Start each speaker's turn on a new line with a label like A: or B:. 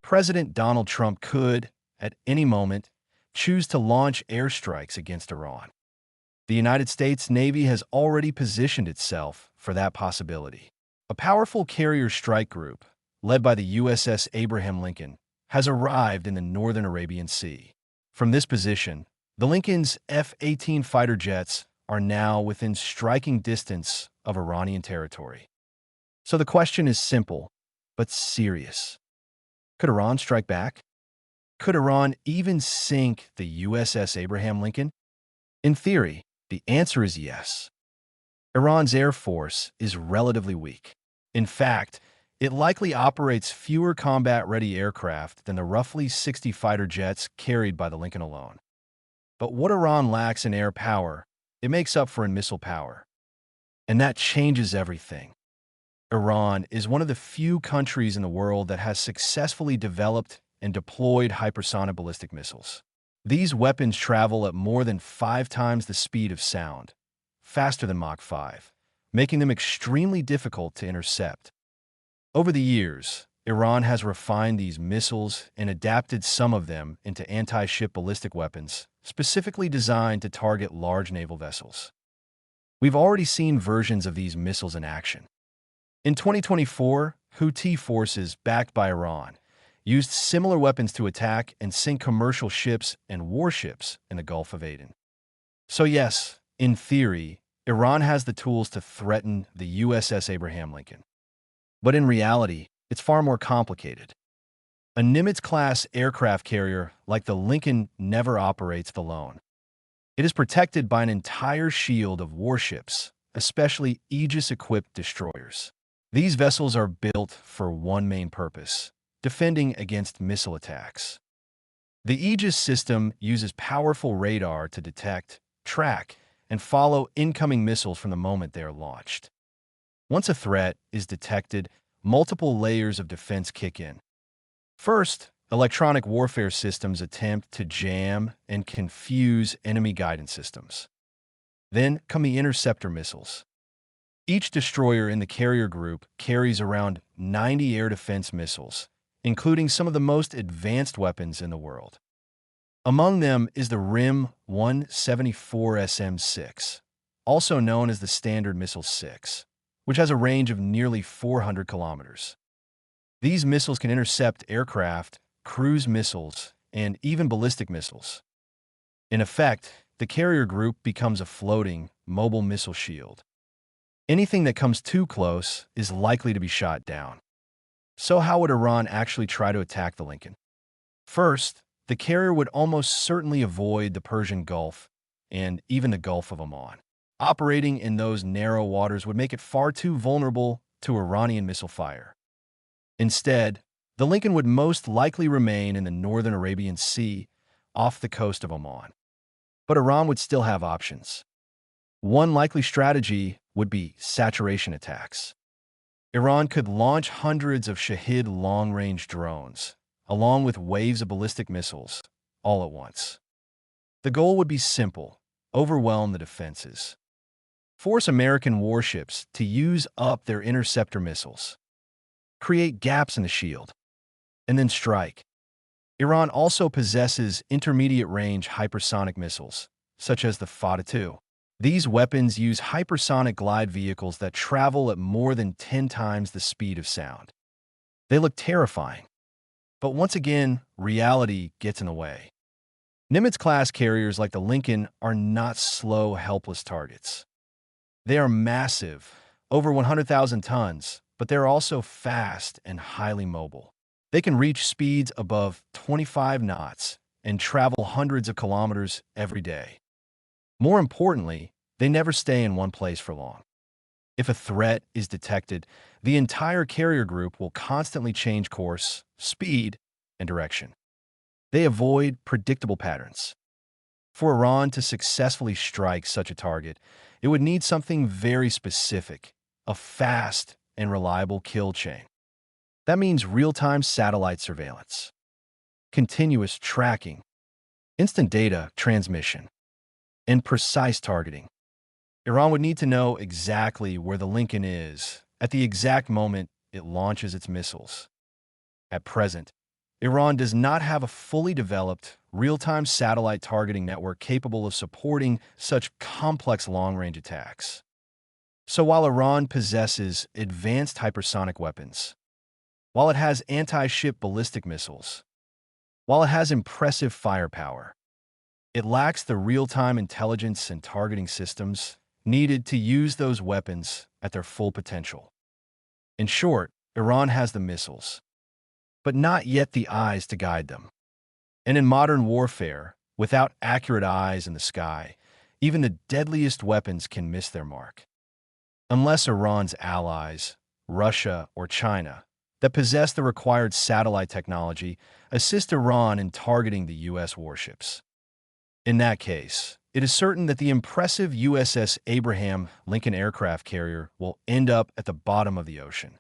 A: President Donald Trump could, at any moment, choose to launch airstrikes against Iran. The United States Navy has already positioned itself for that possibility. A powerful carrier strike group, led by the USS Abraham Lincoln, has arrived in the northern Arabian Sea. From this position, the Lincoln's F-18 fighter jets are now within striking distance of Iranian territory. So the question is simple, but serious. Could Iran strike back? Could Iran even sink the USS Abraham Lincoln? In theory, the answer is yes. Iran's air force is relatively weak. In fact, it likely operates fewer combat-ready aircraft than the roughly 60 fighter jets carried by the Lincoln alone. But what Iran lacks in air power, it makes up for in missile power. And that changes everything. Iran is one of the few countries in the world that has successfully developed and deployed hypersonic ballistic missiles. These weapons travel at more than 5 times the speed of sound, faster than Mach 5, making them extremely difficult to intercept. Over the years, Iran has refined these missiles and adapted some of them into anti-ship ballistic weapons, specifically designed to target large naval vessels. We've already seen versions of these missiles in action. In 2024, Houthi forces backed by Iran used similar weapons to attack and sink commercial ships and warships in the Gulf of Aden. So yes, in theory, Iran has the tools to threaten the USS Abraham Lincoln. But in reality, it's far more complicated. A Nimitz-class aircraft carrier like the Lincoln never operates alone. It is protected by an entire shield of warships, especially Aegis-equipped destroyers. These vessels are built for one main purpose: defending against missile attacks. The Aegis system uses powerful radar to detect, track, and follow incoming missiles from the moment they are launched. Once a threat is detected, multiple layers of defense kick in. First, electronic warfare systems attempt to jam and confuse enemy guidance systems. Then come the interceptor missiles. Each destroyer in the carrier group carries around 90 air defense missiles, including some of the most advanced weapons in the world. Among them is the RIM 174 SM-6, also known as the Standard Missile-6, which has a range of nearly 400 kilometers. These missiles can intercept aircraft, cruise missiles, and even ballistic missiles. In effect, the carrier group becomes a floating, mobile missile shield. Anything that comes too close is likely to be shot down. So how would Iran actually try to attack the Lincoln? First, the carrier would almost certainly avoid the Persian Gulf and even the Gulf of Oman. Operating in those narrow waters would make it far too vulnerable to Iranian missile fire. Instead, the Lincoln would most likely remain in the northern Arabian Sea, off the coast of Oman. But Iran would still have options. One likely strategy would be saturation attacks. Iran could launch hundreds of Shahid long-range drones, along with waves of ballistic missiles, all at once. The goal would be simple: overwhelm the defenses. Force American warships to use up their interceptor missiles. Create gaps in the shield, and then strike. Iran also possesses intermediate-range hypersonic missiles, such as the Fata-2. These weapons use hypersonic glide vehicles that travel at more than 10 times the speed of sound. They look terrifying. But once again, reality gets in the way. Nimitz-class carriers like the Lincoln are not slow, helpless targets. They are massive, over 100,000 tons, but they're also fast and highly mobile. They can reach speeds above 25 knots and travel hundreds of kilometers every day. More importantly, they never stay in one place for long. If a threat is detected, the entire carrier group will constantly change course, speed, and direction. They avoid predictable patterns. For Iran to successfully strike such a target, it would need something very specific: a fast and reliable kill chain. That means real-time satellite surveillance, continuous tracking, instant data transmission, and precise targeting. Iran would need to know exactly where the Lincoln is at the exact moment it launches its missiles. At present, Iran does not have a fully developed, real-time satellite targeting network capable of supporting such complex long-range attacks. So while Iran possesses advanced hypersonic weapons, while it has anti-ship ballistic missiles, while it has impressive firepower, it lacks the real-time intelligence and targeting systems needed to use those weapons at their full potential. In short, Iran has the missiles, but not yet the eyes to guide them. And in modern warfare, without accurate eyes in the sky, even the deadliest weapons can miss their mark. Unless Iran's allies, Russia or China, that possess the required satellite technology, assist Iran in targeting the U.S. warships. In that case, it is certain that the impressive USS Abraham Lincoln aircraft carrier will end up at the bottom of the ocean.